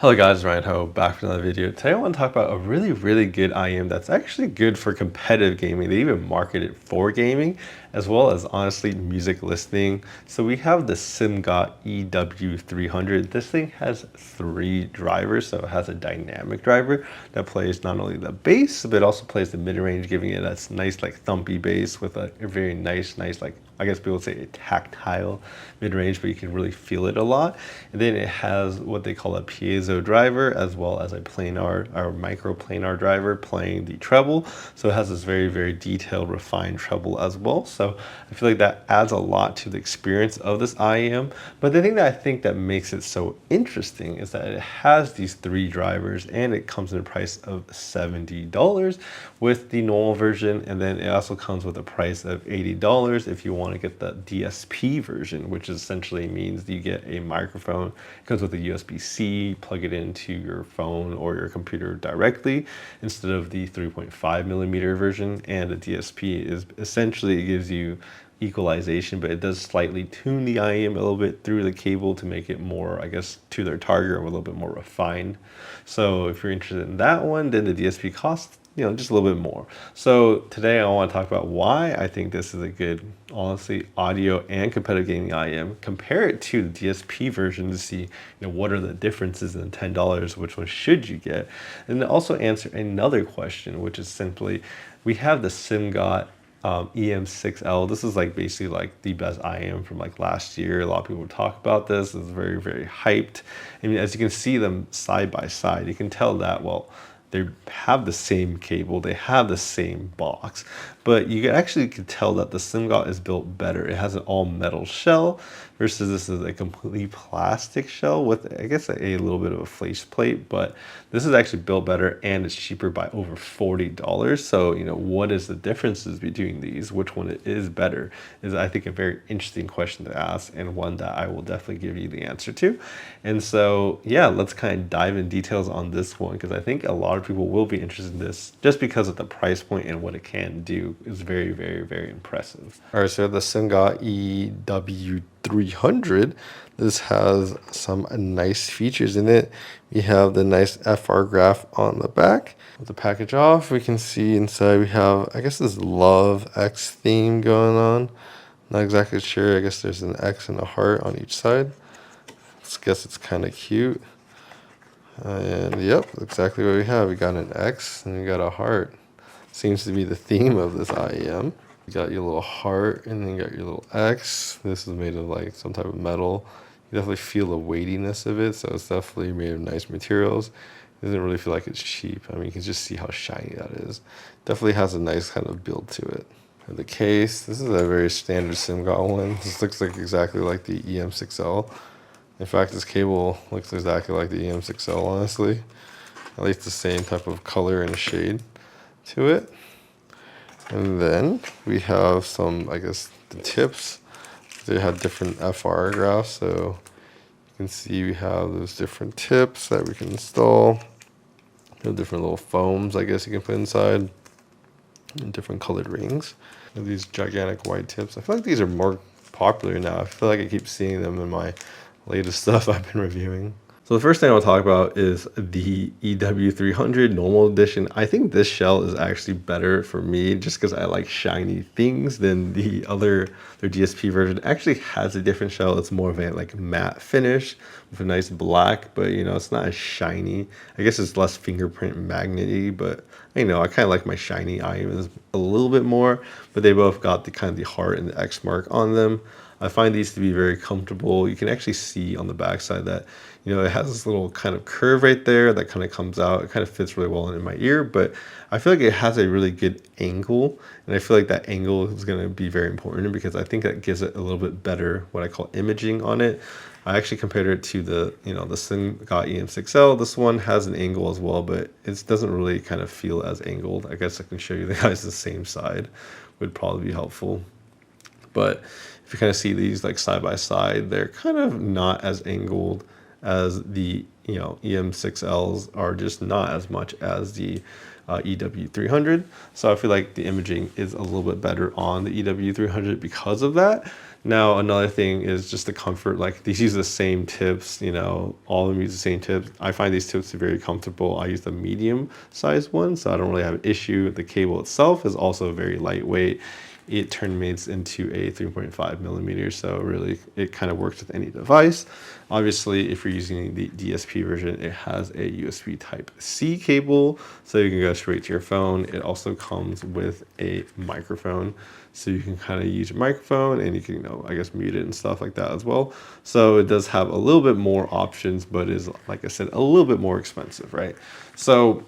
Hello guys, Ryan Ho back for another video. Today I want to talk about a really good IEM that's actually good for competitive gaming. They even market it for gaming as well as honestly music listening. So we have the Simgot EW300. This thing has 3 drivers, so it has a dynamic driver that plays not only the bass but also plays the mid-range, giving it a nice like thumpy bass with a very nice like I guess people would say a tactile mid-range, but you can really feel it a lot. And then it has what they call a piezo driver as well as a planar or microplanar driver playing the treble. So it has this very detailed, refined treble as well. So I feel like that adds a lot to the experience of this IEM. But the thing that I think that makes it so interesting is that it has these 3 drivers and it comes in a price of $70 with the normal version. And then it also comes with a price of $80 if you want to get the DSP version, which essentially means you get a microphone. It comes with a USB-C, plug it into your phone or your computer directly instead of the 3.5mm version. And the DSP is essentially, it gives you equalization, but it does slightly tune the IEM a little bit through the cable to make it more, I guess, to their target or a little bit more refined. So if you're interested in that one, then the DSP costs just a little bit more. So today I want to talk about why I think this is a good, honestly, audio and competitive gaming IEM. Compare it to the DSP version to see, what are the differences in the $10, which one should you get? And also answer another question, which is simply, we have the Simgot EM6L. This is like basically like the best IEM from like last year. A lot of people talk about this. It's very hyped. I mean, as you can see them side by side, you can tell that, well, they have the same cable, they have the same box, but you actually can tell that the Simgot is built better. It has an all metal shell versus this is a completely plastic shell with, I guess, a little bit of a faceplate, but this is actually built better and it's cheaper by over $40. So, what is the differences between these? Which one is better is, I think, a very interesting question to ask and one that I will definitely give you the answer to. And so, yeah, let's kind of dive in details on this one because I think a lot of people will be interested in this just because of the price point and what it can do is very impressive. All right, so the Simgot EW300, this has some nice features in it. We have the nice FR graph on the back. With the package off, we can see inside we have, I guess, this Love X theme going on. Not exactly sure. I guess there's an X and a heart on each side. I guess it's kind of cute. And yep, exactly what we have. We got an X and we got a heart. Seems to be the theme of this IEM. You got your little heart and then you got your little X. This is made of like some type of metal. You definitely feel the weightiness of it, so it's definitely made of nice materials. It doesn't really feel like it's cheap. I mean, you can just see how shiny that is. Definitely has a nice kind of build to it. And the case, this is a very standard Simgot one. This looks like exactly like the EM6L. In fact, this cable looks exactly like the EM6L, honestly. At least the same type of color and shade to it. And then we have some, I guess, the tips. They have different FR graphs, so you can see we have those different tips that we can install. We have different little foams, I guess, you can put inside, and different colored rings. And these gigantic white tips. I feel like these are more popular now. I feel like I keep seeing them in my latest stuff I've been reviewing. So the first thing I'll talk about is the EW300 normal edition. I think this shell is actually better for me just because I like shiny things than their DSP version. It actually has a different shell. It's more of a like matte finish with a nice black, but it's not as shiny. I guess it's less fingerprint magnet-y, but I kind of like my shiny IEMs a little bit more, but they both got the kind of the heart and the X mark on them. I find these to be very comfortable. You can actually see on the backside that, it has this little kind of curve right there that kind of comes out. It kind of fits really well in my ear, but I feel like it has a really good angle. And I feel like that angle is going to be very important because I think that gives it a little bit better, what I call imaging on it. I actually compared it to the Simgot EM6L. This one has an angle as well, but it doesn't really kind of feel as angled. I guess I can show you the guys the same side would probably be helpful. But if you kind of see these like side by side, they're kind of not as angled as the EM6Ls are, just not as much as the EW300. So I feel like the imaging is a little bit better on the EW300 because of that. Now, another thing is just the comfort. Like these use the same tips, all of them use the same tips. I find these tips very comfortable. I use the medium sized one, so I don't really have an issue. The cable itself is also very lightweight. It terminates into a 3.5 millimeter, so really it kind of works with any device. Obviously, if you're using the DSP version, it has a USB type C cable, so you can go straight to your phone. It also comes with a microphone, so you can kind of use your microphone and you can, I guess mute it and stuff like that as well. So it does have a little bit more options, but is, like I said, a little bit more expensive, right? So,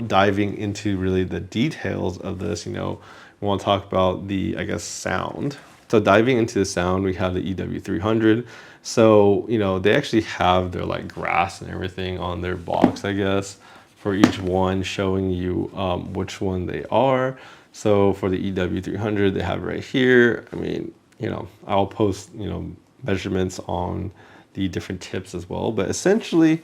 diving into really the details of this, we want to talk about the, I guess, sound. So diving into the sound, we have the EW300. So, they actually have their like grass and everything on their box, I guess, for each one, showing you which one they are. So for the EW300, they have right here. I mean, I'll post, measurements on the different tips as well. But essentially,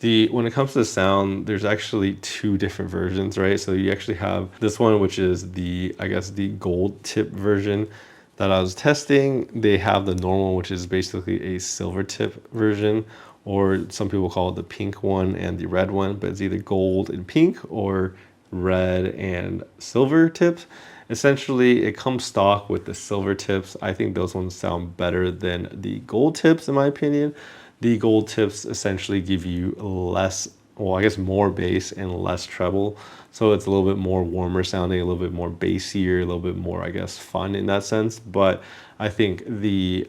when it comes to the sound, there's actually two different versions, right? So you actually have this one, which is the, I guess, the gold tip version that I was testing. They have the normal, which is basically a silver tip version, or some people call it the pink one and the red one, but it's either gold and pink or red and silver tips. Essentially, it comes stock with the silver tips. I think those ones sound better than the gold tips, in my opinion. The gold tips essentially give you less, well, I guess more bass and less treble. So it's a little bit more warmer sounding, a little bit more bassier, a little bit more, I guess, fun in that sense. But I think the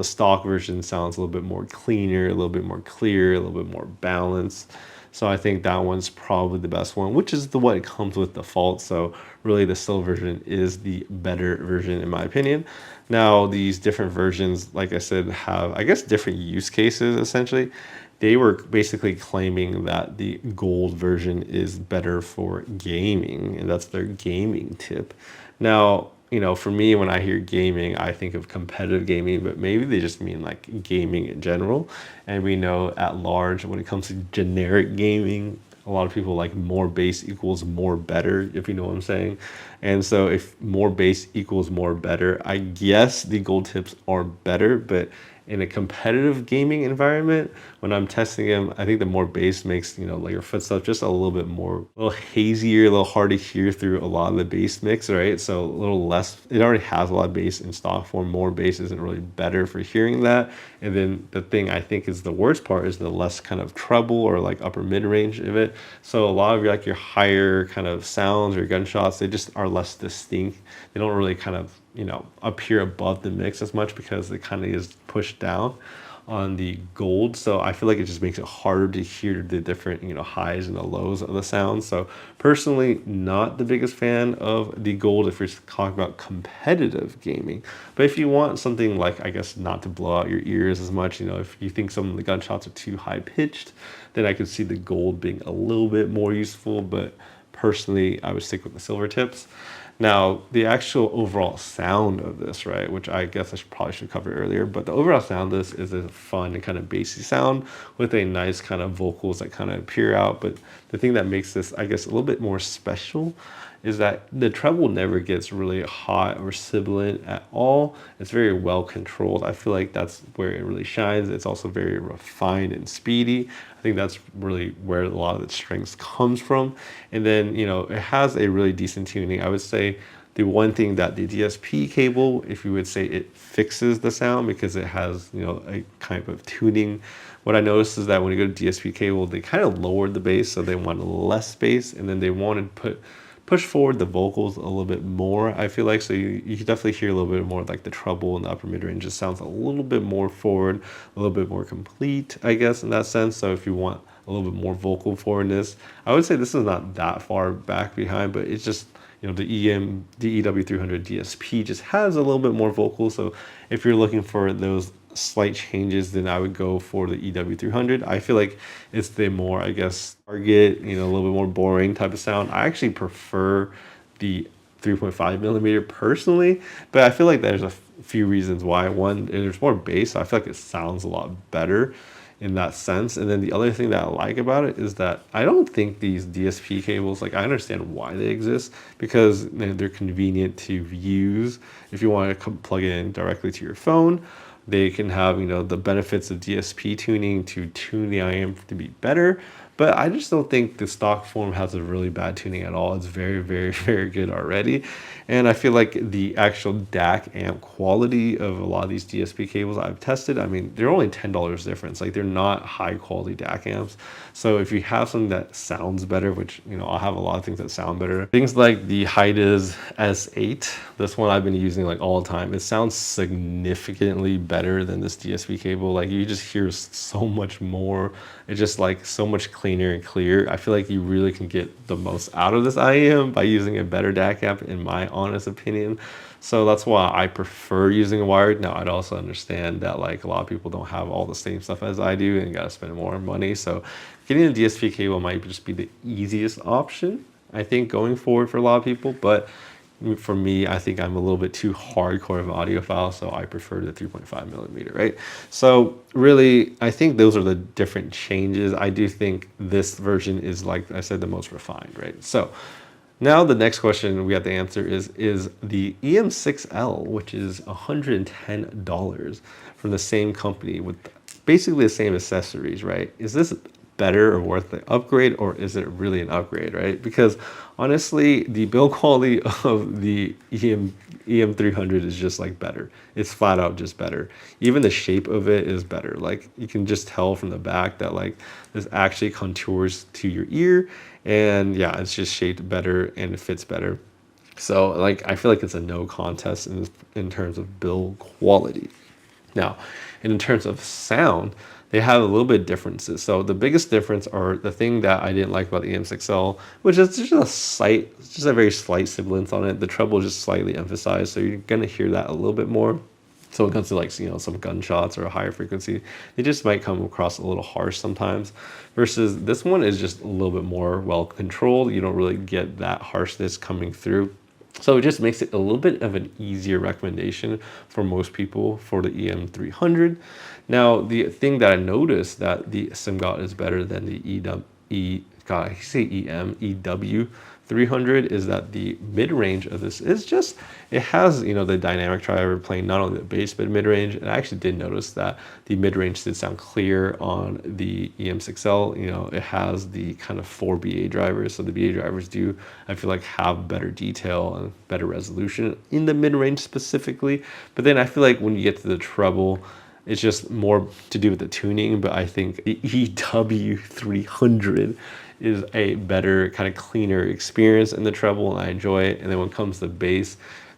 stock version sounds a little bit more cleaner, a little bit more clear, a little bit more balanced. So I think that one's probably the best one, which is what it comes with default. So really the silver version is the better version in my opinion. Now these different versions, like I said, have, I guess, different use cases essentially. They were basically claiming that the gold version is better for gaming, and that's their gaming tip. Now, for me, when I hear gaming, I think of competitive gaming, but maybe they just mean like gaming in general. And we know at large, when it comes to generic gaming, a lot of people like more bass equals more better, if you know what I'm saying. And so if more bass equals more better, I guess the gold tips are better, but in a competitive gaming environment, when I'm testing them, I think the more bass makes, like your footsteps just a little bit more, a little hazier, a little hard to hear through a lot of the bass mix, right? So a little less, it already has a lot of bass in stock form. More bass isn't really better for hearing that. And then the thing I think is the worst part is the less kind of treble or like upper mid range of it. So a lot of your higher kind of sounds or gunshots, they just are less distinct. They don't really kind of, appear above the mix as much because it kind of is pushed down on the gold. So I feel like it just makes it harder to hear the different, highs and the lows of the sound. So personally, not the biggest fan of the gold if you're talking about competitive gaming. But if you want something like, I guess, not to blow out your ears as much, if you think some of the gunshots are too high pitched, then I could see the gold being a little bit more useful. But personally, I would stick with the silver tips. Now, the actual overall sound of this, right, which I guess probably should cover earlier, but the overall sound of this is a fun and kind of bassy sound with a nice kind of vocals that kind of peer out. But the thing that makes this, I guess, a little bit more special is that the treble never gets really hot or sibilant at all. It's very well controlled. I feel like that's where it really shines. It's also very refined and speedy. I think that's really where a lot of its strengths comes from. And then, it has a really decent tuning. I would say the one thing that the DSP cable, if you would say it fixes the sound because it has, a kind of tuning. What I noticed is that when you go to DSP cable, they kind of lowered the bass, so they wanted less bass, and then they wanted to push forward the vocals a little bit more, I feel like. So you can definitely hear a little bit more like the treble and the upper mid range just sounds a little bit more forward, a little bit more complete, I guess, in that sense. So if you want a little bit more vocal forwardness, I would say this is not that far back behind, but it's just, the EM, the EW300 DSP just has a little bit more vocal. So if you're looking for those slight changes, then I would go for the EW300. I feel like it's the more, I guess, target, a little bit more boring type of sound. I actually prefer the 3.5 millimeter personally, but I feel like there's a few reasons why. One, there's more bass, so I feel like it sounds a lot better. in that sense. And then the other thing that I like about it is that I don't think these DSP cables, like I understand why they exist because they're convenient to use. If you want to plug it in directly to your phone, they can have, the benefits of DSP tuning to tune the IEM to be better. But I just don't think the stock form has a really bad tuning at all. It's very, very, very good already. And I feel like the actual DAC amp quality of a lot of these DSP cables I've tested, I mean, they're only $10 difference. Like they're not high quality DAC amps. So if you have something that sounds better, which, I'll have a lot of things that sound better. Things like the Hydas S8, this one I've been using like all the time. It sounds significantly better than this DSP cable. Like you just hear so much more. It's just like so much cleaner and clear. I feel like you really can get the most out of this IEM by using a better DAC amp, in my honest opinion. So that's why I prefer using a wired. Now I'd also understand that like a lot of people don't have all the same stuff as I do and gotta spend more money. So getting a DSP cable might just be the easiest option, I think, going forward for a lot of people. But for me, I think I'm a little bit too hardcore of an audiophile, so I prefer the 3.5 millimeter, right? So really, I think those are the different changes. I do think this version is, like I said, the most refined, right? So now the next question we have to answer is the EM6L, which is $110 from the same company with basically the same accessories, right? Is this better or worth the upgrade, or is it really an upgrade, right? Because honestly, the build quality of the EM300 is just like better. It's flat out just better. Even the shape of it is better. Like you can just tell from the back that like this actually contours to your ear, and yeah, it's just shaped better and it fits better. So like I feel like it's a no contest in terms of build quality. Now, in terms of sound, they have a little bit of differences. So the biggest difference are the thing that I didn't like about the EM6L, which is just a very slight sibilance on it. The treble is just slightly emphasized, so you're gonna hear that a little bit more. So when it comes to like, some gunshots or a higher frequency, they just might come across a little harsh sometimes. Versus this one is just a little bit more well controlled. You don't really get that harshness coming through. So it just makes it a little bit of an easier recommendation for most people for the EM300. Now, the thing that I noticed that the Simgot is better than the EW300 is that the mid-range of this is just, it has, the dynamic driver playing not only the bass but mid-range. And I actually did notice that the mid-range did sound clear on the EM6L. It has the kind of 4 BA drivers. So the BA drivers do, I feel like, have better detail and better resolution in the mid-range specifically. But then I feel like when you get to the treble, it's just more to do with the tuning. But I think the EW300 is a better, kind of cleaner experience in the treble, and I enjoy it. And then when it comes to bass,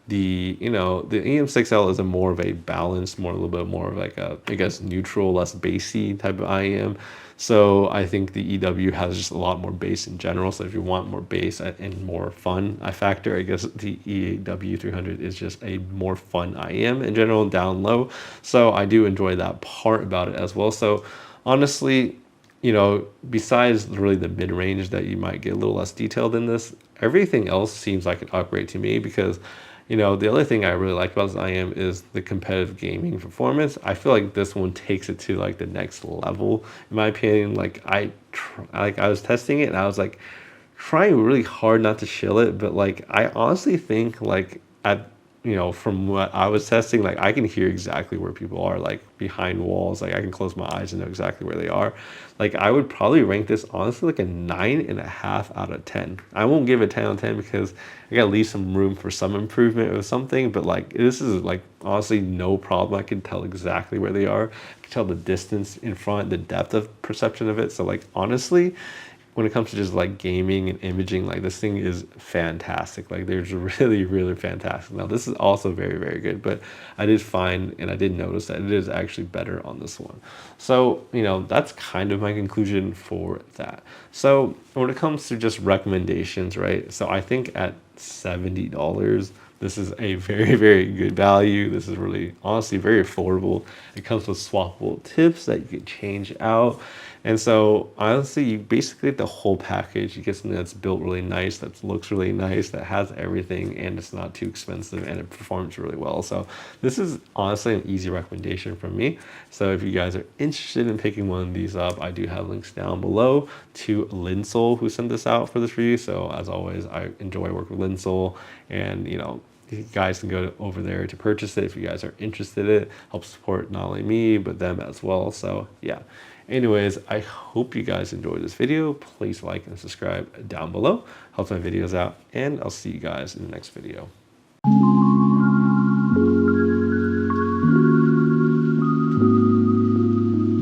the EM6L is a more of a balanced, a little bit more of like a, I guess, neutral, less bassy type of IEM. So I think the EW has just a lot more bass in general. So if you want more bass and more fun, I guess the EW300 is just a more fun IEM in general, down low. So I do enjoy that part about it as well. So honestly, besides really the mid-range that you might get a little less detailed in this, everything else seems like an upgrade to me because, the other thing I really like about this IEM is the competitive gaming performance. I feel like this one takes it to like the next level, in my opinion. Like I was testing it and I was like trying really hard not to shill it, but like I honestly think like from what I was testing, like I can hear exactly where people are, like behind walls. Like I can close my eyes and know exactly where they are. Like I would probably rank this honestly like a 9.5 out of 10. I won't give it 10 out of 10 because I gotta leave some room for some improvement or something. But like this is like honestly no problem. I can tell exactly where they are. I can tell the distance in front, the depth of perception of it. So like honestly, when it comes to just like gaming and imaging, like this thing is fantastic. Like there's really, really fantastic. Now this is also very, very good, but I did find and I did notice that it is actually better on this one. So, that's kind of my conclusion for that. So when it comes to just recommendations, right? So I think at $70, this is a very, very good value. This is really, honestly, very affordable. It comes with swappable tips that you can change out. And so honestly, you basically get the whole package. You get something that's built really nice, that looks really nice, that has everything, and it's not too expensive, and it performs really well. So this is honestly an easy recommendation from me. So if you guys are interested in picking one of these up, I do have links down below to Linsol, who sent this out for this review. So as always, I enjoy working with Linsol, and you know, you guys can go over there to purchase it if you guys are interested in it. Help support not only me, but them as well. So yeah. Anyways, I hope you guys enjoyed this video. Please like and subscribe down below. Helps my videos out, and I'll see you guys in the next video.